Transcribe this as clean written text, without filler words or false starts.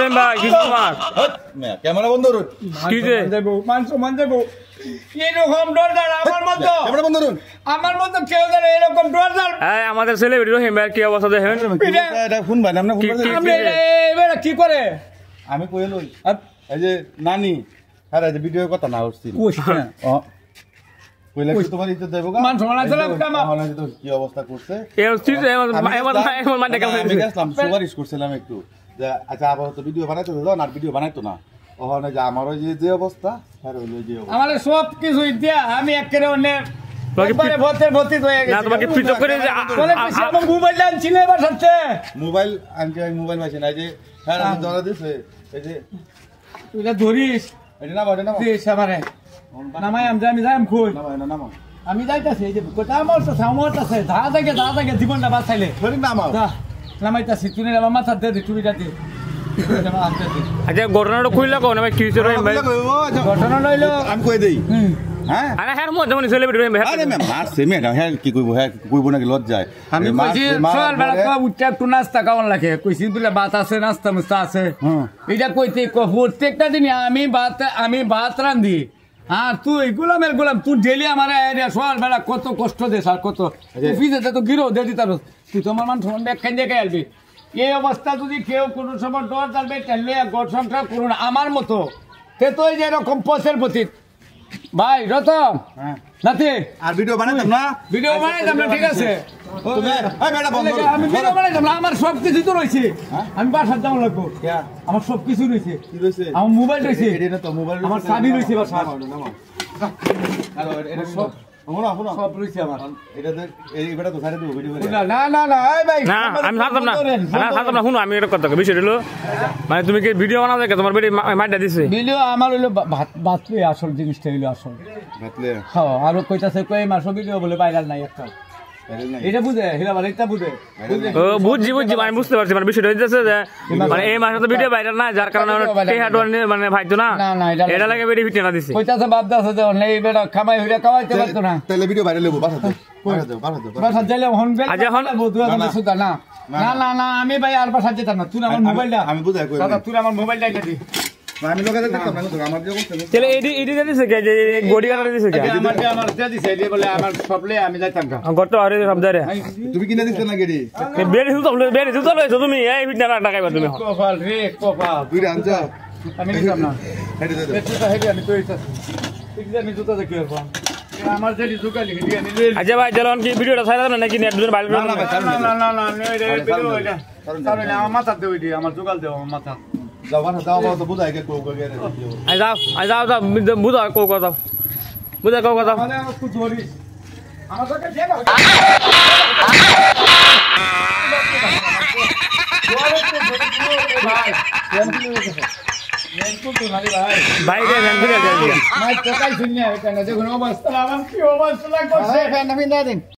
রহিম ভাই কি তোমার ক্যামেরা বন্ধ করুন কি যে মান সম্মান দেব এরকম দরদার আমার মতো কেউ জানে এরকম দরদার এই আমাদের সেলিব্রিটি রহিম ভাই কি অবস্থা দেখেন এটা ফোন ভাই আমরা ফোন আপনি এবারে কি করে আমি কই লই এই যে নানি আরে এই ভিডিও কথা না হচ্ছি কইলা কি তোমার ইজ্জত দেবো মান সম্মান আছে না কি অবস্থা করছে এই হচ্ছে এমন মানে কেমন আমি গেছিলাম সুপারিশ করছিলাম একটু যে আচ্ছা আবার তো ভিডিও বানাইতো না আর ভিডিও বানাইতো না ওখানে যে আমারও যে অবস্থা আর হইলো যে অবস্থা আমার সব কিছু দিয়া আমি একেবারে অন্য একবারে ভর্তি হয়ে গেছে না তোমাকে পিট করে যে বলে কিছু আমার মোবাইল আনছিল এবার সাথে মোবাইল আনছে মোবাইল পাইছে না যে হ্যাঁ আমি ধরা দিছে এই যে তুই না ধরিস এটা না বাড়ে না দিস আমারে নামাই আমি যাই কই না না না আমি যাইতাছি এই যে কোটা আমার আছে ধা থেকে জীবনটা বাঁচাইলে ধরি না আমার যা নামাইতাছি তুই আমার মাথা দে দি তুমি যাতে আচ্ছা ঘটনাটা কইলা কোন ভাই কি হইছে রহিম ভাই ঘটনা লইলো আমি কই দেই হ্যাঁ আরে হ্যাঁ মধ্যে মনে সেলিব্রিটি রহিম ভাই আরে ম্যাম মারছে মেয়ে হ্যাঁ কি কইব নাকি লজ্জায় আমি কইছি সকাল বেলা তো উঠে একটু নাস্তা খাওয়ান লাগে কইছি বলে ভাত আছে নাস্তা মুস্তা আছে এটা কইতে প্রত্যেকটা দিন আমি ভাত রান্ধি হ্যাঁ তুই গোলাম তুই ডেলি আমার সকাল বেলা কত কষ্ট দেশ আর কত অফিসে তো গিরো দিয়ে দিতার তুই তোমার মান সমান ব্যাগ খাই দেখে আসবি এই অবস্থা যদি কেউ কোনো সময় ডর চালবে তাহলে ঘর সংসার করুন আমার মতো সে তো যে এরকম পথের প্রতি ভাই রতন নাতি আর ভিডিও বানাইতাম না ঠিক আছে আমি ভিডিও বানাইতাম না আমার সব কিছু তো রয়েছে আমি বাসার যাওয়া লাগবো আমার সব কিছু রয়েছে আমার মোবাইল রয়েছে আমার চাবি রয়েছে বাসার সব সব রয়েছে আমার এটা তো ছাড়ে দেবো ভিডিও না এই ভাই না আমি থাকতাম না শুনো আমি একটা কথা বিষয় হলো মানে তুমি কি ভিডিও বানাও দেখে তোমার বেটি মাইটা দিছে ভিডিও আমার হইলো বাতলে আসল জিনিসটা হইলো আসল বাতলে হ্যাঁ আর কইতাছে কই মাস ভিডিও বলে ভাইরাল নাই একটা এটা বুঝে হিরাবার এটা বুঝে ও বুঝছি আমি বুঝতে পারছি মানে বিষয়টা হইতেছে যে মানে এই মাসে তো ভিডিও ভাইরাল না যার কারণে মানে ভাইতো না এটা লাগে বেটি ফিটে না দিছে কইতাছে বাপ দাসে যে নেই বেটা কামাই হইরা কামাইতে পারতো না তাহলে ভিডিও ভাইরাল হবো বাসা যাইলে হন বেল আজ হন বদুয়া সুদা না আমি ভাই আর বাসা যেতাম না তুই আমার মোবাইলটা আমি বুঝাই কই দাদা তুই আমার মোবাইলটা দি আমি লোকে দেখতাম না তো আমার যে করতে চলে এডি দিছে কে যে গড়ি কাটা দিছে কে আমার দিছে এডি বলে আমার সবলে আমি যাইতাম না গড় তো আরে সব ধরে তুমি কিনা দিছ না গড়ি বেরি সুতো লইছো তুমি এই ফিটনা টাকাইবা তুমি কপাল রে কপাল তুই আনছা আমি নিতাম না হেডে দে এটা হেডে আমি তো এটা ঠিক জানি জুতা দেখি আর আমার যেটি জুকালি হেডে নিলে আচ্ছা ভাই চলুন কি ভিডিওটা ছাইরা দাও নাকি নেট দুজন বাইরে না ভিডিও এটা তাহলে আমার মাথা দেও এডি আমার জুগাল দেও আমার মাথা যাও তো বুঝাই কে কো গে যাও বুঝা কো কথা বুঝা কো কথা মানে একটু ধরিস আমার কাছে দেবা ভাই ভাই মাই তো কাই শুনিয়া এটা না দেখুন অবস্থা আমার কি অবস্থা লাগছে ফ্যান না দিন